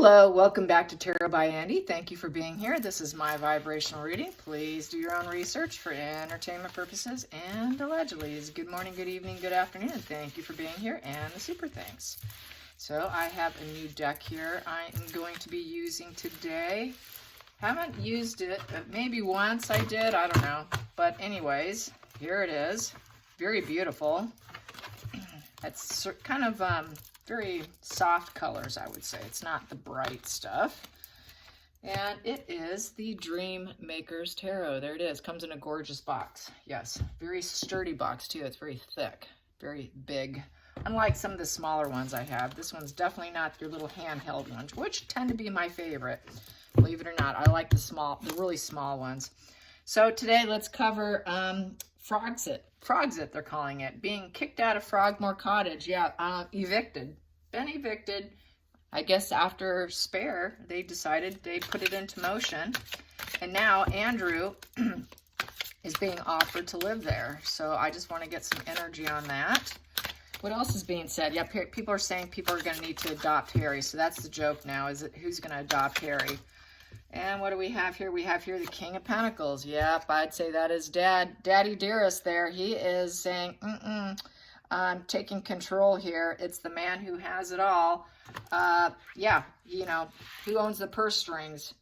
Hello, welcome back to Tarot by Andy. Thank you for being here. This is my vibrational reading. Please do your own research for entertainment purposes and allegedly. Good morning, good evening, good afternoon. Thank you for being here and the super thanks. So I have a new deck here I am going to be using today. Haven't used it, maybe once I did, I don't know. But anyways, here it is. Very beautiful. It's kind of very soft colors, I would say. It's not the bright stuff. And it is the Dream Makers Tarot. There it is. Comes in a gorgeous box. Yes, very sturdy box too. It's very thick, very big. Unlike some of the smaller ones I have. This one's definitely not your little handheld ones, which tend to be my favorite. Believe it or not, I like the really small ones. So today let's cover Frogsit, they're calling it. Being kicked out of Frogmore Cottage. Yeah, evicted. Been evicted. I guess after Spare, they decided they put it into motion. And now Andrew is being offered to live there. So I just want to get some energy on that. What else is being said? Yeah, people are saying people are going to need to adopt Harry. So that's the joke now, is it who's going to adopt Harry? And what do we have here? We have here the King of Pentacles. Yep, I'd say that is Daddy Dearest there. He is saying, I'm taking control here. It's the man who has it all. Yeah, you know, who owns the purse strings?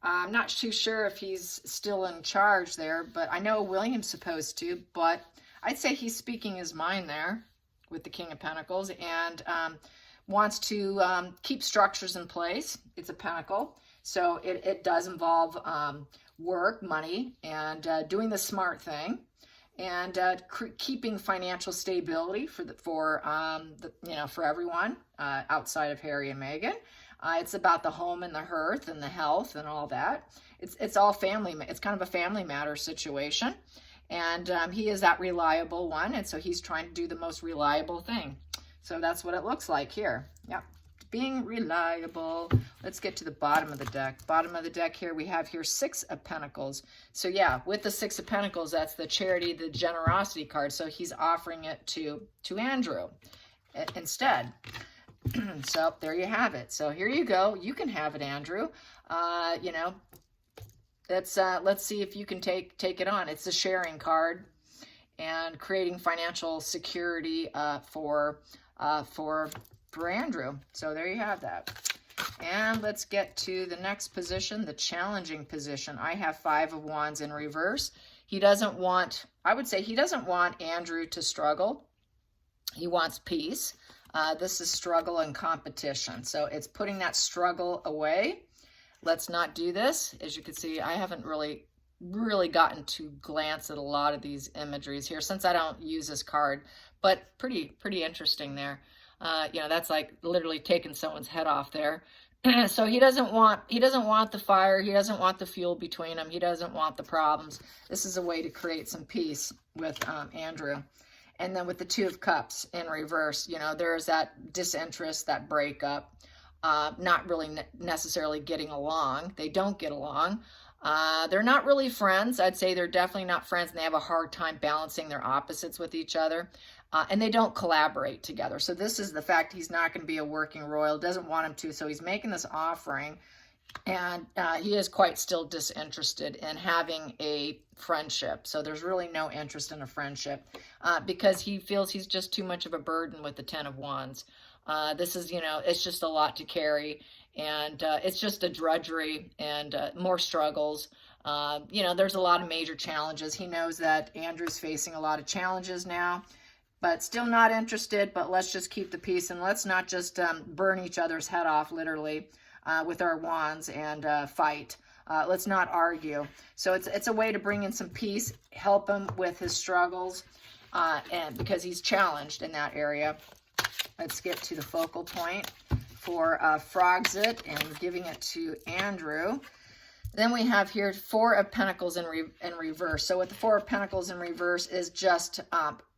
I'm not too sure if he's still in charge there, but I know William's supposed to, but I'd say he's speaking his mind there with the King of Pentacles and wants to keep structures in place. It's a pentacle. So it does involve work, money, and doing the smart thing, and keeping financial stability for everyone outside of Harry and Meghan. It's about the home and the hearth and the health and all that. It's all family. It's kind of a family matter situation, and he is that reliable one, and so he's trying to do the most reliable thing. So that's what it looks like here. Yep. Being reliable. Let's get to the bottom of the deck. Bottom of the deck here, we have here Six of Pentacles. So yeah, with the Six of Pentacles, that's the charity, the generosity card. So he's offering it to Andrew instead. So there you have it. So here you go. You can have it, Andrew. You know, let's see if you can take it on. It's a sharing card and creating financial security for Andrew. So there you have that. And let's get to the next position, the challenging position. I have Five of Wands in reverse. He doesn't want, I would say he doesn't want Andrew to struggle. He wants peace. This is struggle and competition. So it's putting that struggle away. Let's not do this. As you can see, I haven't really gotten to glance at a lot of these imageries here since I don't use this card, but pretty interesting there. You know, that's like literally taking someone's head off there. So he doesn't want the fire. He doesn't want the fuel between them. He doesn't want the problems. This is a way to create some peace with Andrew. And then with the Two of Cups in reverse, you know, there's that disinterest, that breakup, not really necessarily getting along. They don't get along. They're not really friends. I'd say they're definitely not friends, and they have a hard time balancing their opposites with each other. And they don't collaborate together. So this is the fact he's not going to be a working royal, doesn't want him to. So he's making this offering, and he is quite still disinterested in having a friendship. So there's really no interest in a friendship because he feels he's just too much of a burden with the Ten of Wands. This is, you know, it's just a lot to carry, and it's just a drudgery and more struggles. You know, there's a lot of major challenges. He knows that Andrew's facing a lot of challenges now, but still not interested. But let's just keep the peace, and let's not just burn each other's head off, literally, with our wands and fight. Let's not argue. So it's a way to bring in some peace, help him with his struggles, and because he's challenged in that area. Let's get to the focal point for Frogsit and giving it to Andrew. Then we have here Four of Pentacles in reverse. So with the Four of Pentacles in reverse is just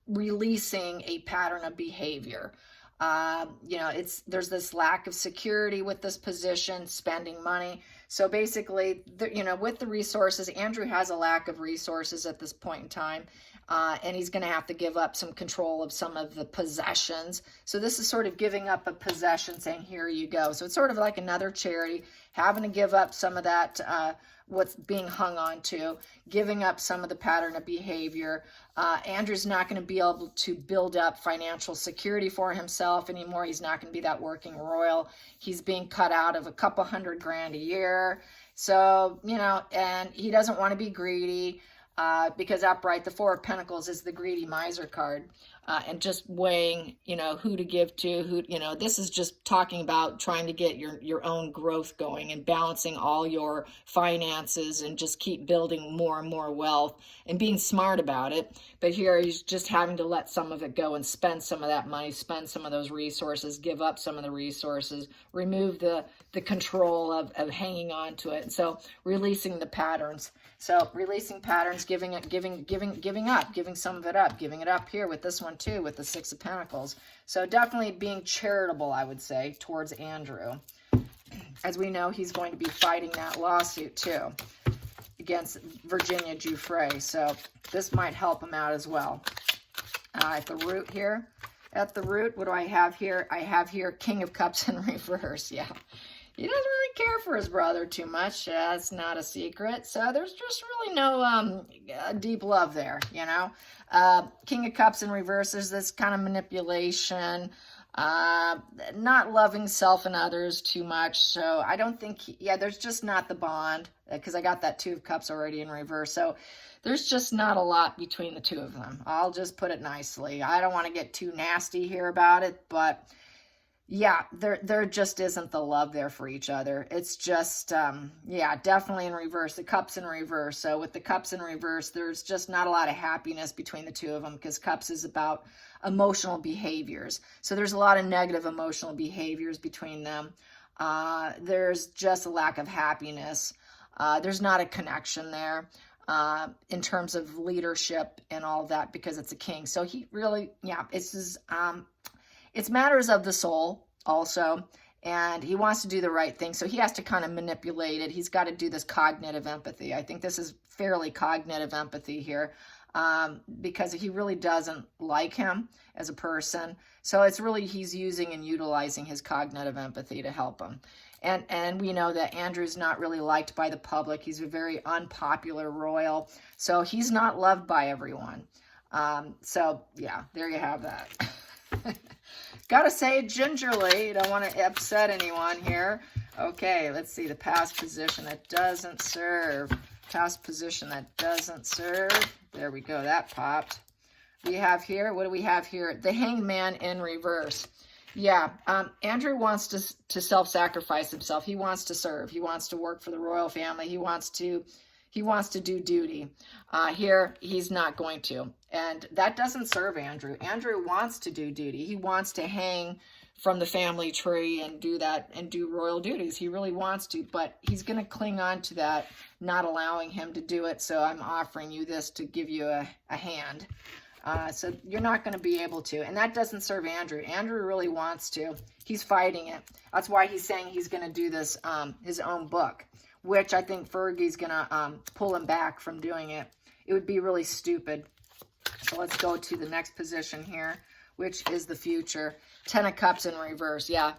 releasing a pattern of behavior. You know, there's this lack of security with this position, spending money. So basically, you know, with the resources, Andrew has a lack of resources at this point in time. and he's going to have to give up some control of some of the possessions. So this is sort of giving up a possession, saying, here you go. So it's sort of like another charity, having to give up some of that, what's being hung on to, giving up some of the pattern of behavior. Andrew's not going to be able to build up financial security for himself anymore. He's not going to be that working royal. He's being cut out of a couple $100,000 a year. So, you know, and he doesn't want to be greedy. Because upright, the Four of Pentacles is the greedy miser card, and just weighing, you know, who to give to, who, you know, this is just talking about trying to get your own growth going and balancing all your finances and just keep building more and more wealth and being smart about it. But here he's just having to let some of it go and spend some of that money, spend some of those resources, give up some of the resources, remove the control of hanging on to it. And so releasing the patterns. So releasing patterns, giving up, giving some of it up, giving it up here with this one too, with the Six of Pentacles. So definitely being charitable, I would say, towards Andrew. As we know, he's going to be fighting that lawsuit too against Virginia Giuffre. So this might help him out as well. At the root here, what do I have here? I have here King of Cups in reverse. Yeah. He doesn't really care for his brother too much. That's not a secret. So there's just really no deep love there, you know. King of Cups in reverse, there's this kind of manipulation, not loving self and others too much. So I don't think, there's just not the bond, because I got that Two of Cups already in reverse. So there's just not a lot between the two of them. I'll just put it nicely. I don't want to get too nasty here about it, but yeah, there just isn't the love there for each other. It's just, definitely in reverse. The Cups in reverse. So with the Cups in reverse, there's just not a lot of happiness between the two of them, because Cups is about emotional behaviors. So there's a lot of negative emotional behaviors between them. There's just a lack of happiness. There's not a connection there in terms of leadership and all that, because it's a king. So he really, it's matters of the soul also, and he wants to do the right thing. So he has to kind of manipulate it. He's got to do this cognitive empathy. I think this is fairly cognitive empathy here, because he really doesn't like him as a person. So it's really, he's using and utilizing his cognitive empathy to help him. And we know that Andrew's not really liked by the public. He's a very unpopular royal. So he's not loved by everyone. So yeah, there you have that. Gotta say it gingerly. You don't want to upset anyone here. Okay, let's see. The past position that doesn't serve. Past position that doesn't serve. There we go. That popped. We have here, what do we have here? The Hanged Man in reverse. Yeah, Andrew wants to self-sacrifice himself. He wants to serve. He wants to work for the royal family. He wants to do duty. Here, he's not going to. And that doesn't serve Andrew. Andrew wants to do duty. He wants to hang from the family tree and do that and do royal duties. He really wants to, but he's going to cling on to that, not allowing him to do it. So I'm offering you this to give you a hand. So you're not going to be able to. And that doesn't serve Andrew. Andrew really wants to. He's fighting it. That's why he's saying he's going to do this, his own book, which I think Fergie's going to pull him back from doing it. It would be really stupid. So let's go to the next position here, which is the future. Ten of Cups in reverse. Yeah,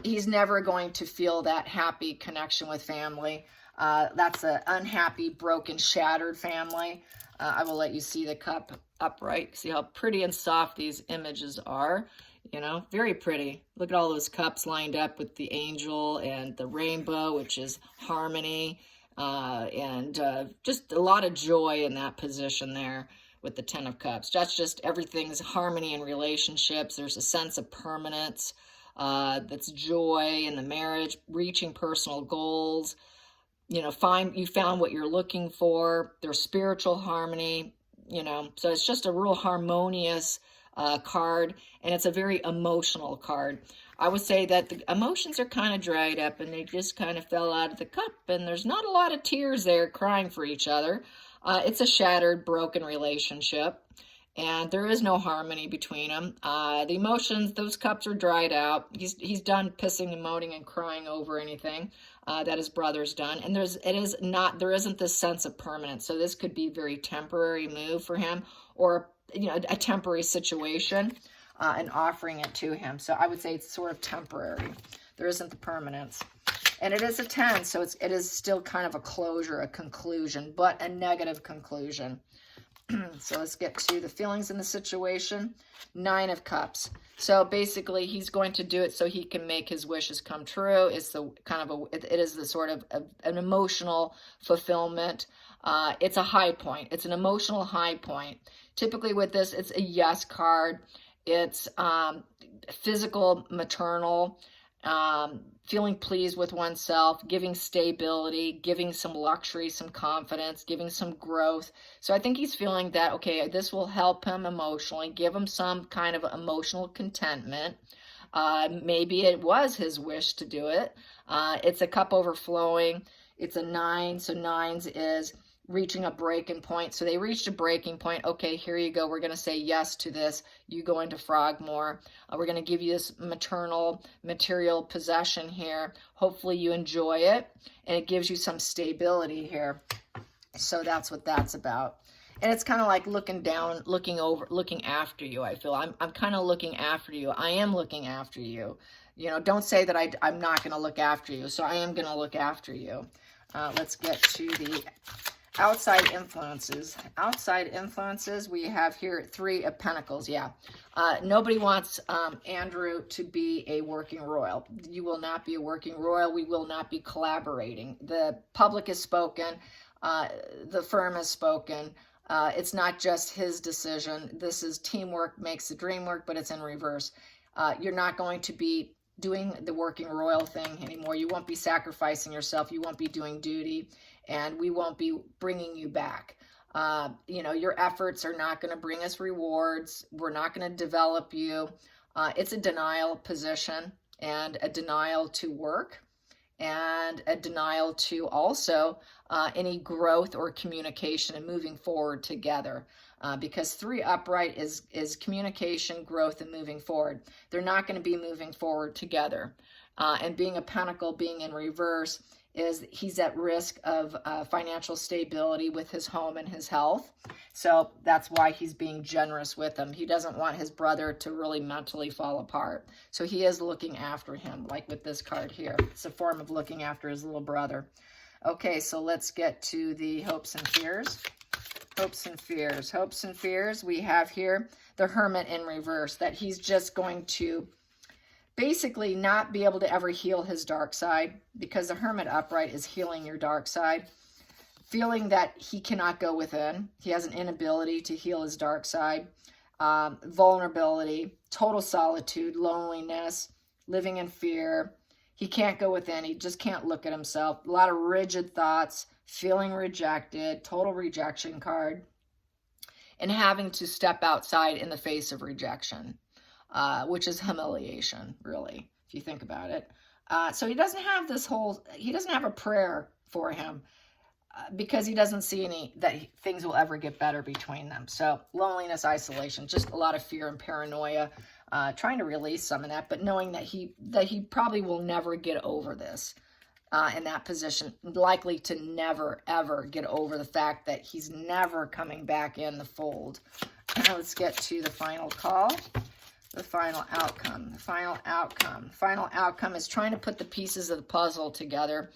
he's never going to feel that happy connection with family. That's an unhappy, broken, shattered family. I will let you see the cup upright. See how pretty and soft these images are. You know, very pretty. Look at all those cups lined up with the angel and the rainbow, which is harmony. And just a lot of joy in that position there with the Ten of Cups. That's just everything's harmony in relationships. There's a sense of permanence. That's joy in the marriage, reaching personal goals. You know, you found what you're looking for. There's spiritual harmony, you know. So it's just a real harmonious card, and it's a very emotional card. I would say that the emotions are kind of dried up, and they just kind of fell out of the cup, and there's not a lot of tears there crying for each other. It's a shattered, broken relationship, and there is no harmony between them. The emotions, those cups are dried out. He's done pissing and moaning and crying over anything that his brother's done, and there isn't this sense of permanence. So this could be a very temporary move for him, or a temporary situation, and offering it to him. So I would say it's sort of temporary. There isn't the permanence. And it is a 10, so it is still kind of a closure, a conclusion, but a negative conclusion. So let's get to the feelings in the situation. 9 of Cups. So basically, he's going to do it so he can make his wishes come true. It's the kind of it is the sort of an emotional fulfillment. It's a high point. It's an emotional high point. Typically with this, it's a yes card. It's physical, maternal, feeling pleased with oneself, giving stability, giving some luxury, some confidence, giving some growth. So I think he's feeling that, okay, this will help him emotionally, give him some kind of emotional contentment. Maybe it was his wish to do it. It's a cup overflowing. It's a 9, so 9s is reaching a breaking point. So they reached a breaking point. Okay, here you go. We're going to say yes to this. You go into Frogmore. We're going to give you this maternal material possession here. Hopefully you enjoy it, and it gives you some stability here. So that's what that's about. And it's kind of like looking down, looking over, looking after you. I feel I'm kind of looking after you. I am looking after you. Don't say that I'm not going to look after you. So I am going to look after you. Let's get to the outside influences. Outside influences, we have here 3 of Pentacles. Yeah. Nobody wants Andrew to be a working royal. You will not be a working royal. We will not be collaborating. The public has spoken. The firm has spoken. It's not just his decision. This is teamwork makes the dream work, but it's in reverse. You're not going to be doing the working royal thing anymore. You won't be sacrificing yourself. You won't be doing duty, and we won't be bringing you back. Your efforts are not going to bring us rewards. We're not going to develop you. It's a denial position, and a denial to work, and a denial to also any growth or communication and moving forward together. Because 3 upright is communication, growth, and moving forward. They're not going to be moving forward together. And being a pentacle, being in reverse, is he's at risk of financial stability with his home and his health. So that's why he's being generous with him. He doesn't want his brother to really mentally fall apart. So he is looking after him, like with this card here. It's a form of looking after his little brother. Okay, so let's get to the hopes and fears. Hopes and fears. Hopes and fears. We have here the Hermit in reverse, that he's just going to basically not be able to ever heal his dark side, because the Hermit upright is healing your dark side. Feeling that he cannot go within. He has an inability to heal his dark side. Vulnerability, total solitude, loneliness, living in fear. He can't go within. He just can't look at himself. A lot of rigid thoughts. Feeling rejected, total rejection card, and having to step outside in the face of rejection, which is humiliation, really, if you think about it. So he doesn't have he doesn't have a prayer for him, because he doesn't see that things will ever get better between them. So loneliness, isolation, just a lot of fear and paranoia, trying to release some of that, but knowing that he probably will never get over this. In that position, likely to never, ever get over the fact that he's never coming back in the fold. Now let's get to the final call, the final outcome. The final outcome. The final outcome is trying to put the pieces of the puzzle together.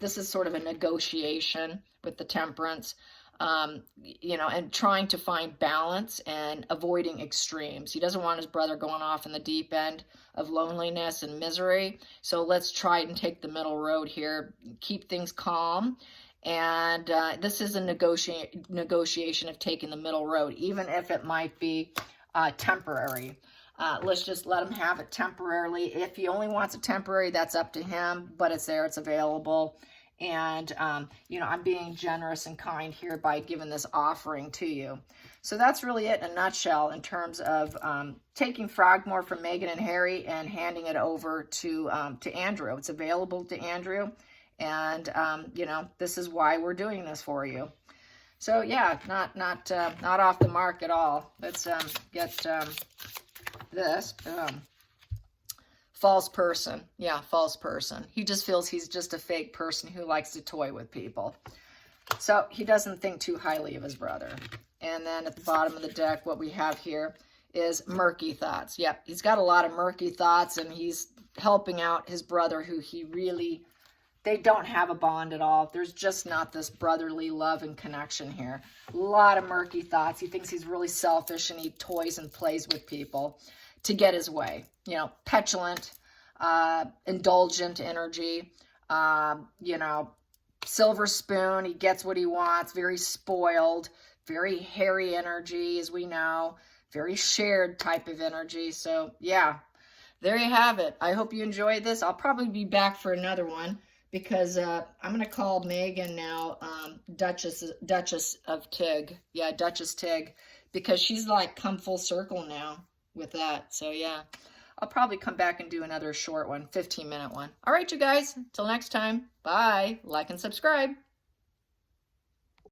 This is sort of a negotiation with the Temperance, and trying to find balance and avoiding extremes. He doesn't want his brother going off in the deep end of loneliness and misery. So let's try and take the middle road here, keep things calm. And this is a negotiation of taking the middle road, even if it might be temporary. Let's just let him have it temporarily. If he only wants it temporary, that's up to him, but it's there, it's available. And, I'm being generous and kind here by giving this offering to you. So that's really it in a nutshell in terms of taking Frogmore from Meghan and Harry and handing it over to Andrew. It's available to Andrew. And, this is why we're doing this for you. So yeah, not off the mark at all. Let's get this. False person. Yeah, false person. He just feels he's just a fake person who likes to toy with people. So he doesn't think too highly of his brother. And then at the bottom of the deck, what we have here is murky thoughts. Yep, he's got a lot of murky thoughts, and he's helping out his brother, who he really, they don't have a bond at all. There's just not this brotherly love and connection here. A lot of murky thoughts. He thinks he's really selfish, and he toys and plays with people to get his way. You know, petulant, indulgent energy, you know, silver spoon. He gets what he wants. Very spoiled, very hairy energy, as we know. Very shared type of energy. So yeah, there you have it. I hope you enjoyed this. I'll probably be back for another one, because I'm going to call Megan now Duchess of Tig. Yeah, Duchess Tig, because she's like come full circle now with that. So yeah, I'll probably come back and do another short one, 15-minute one. All right, you guys, until next time, bye. Like and subscribe.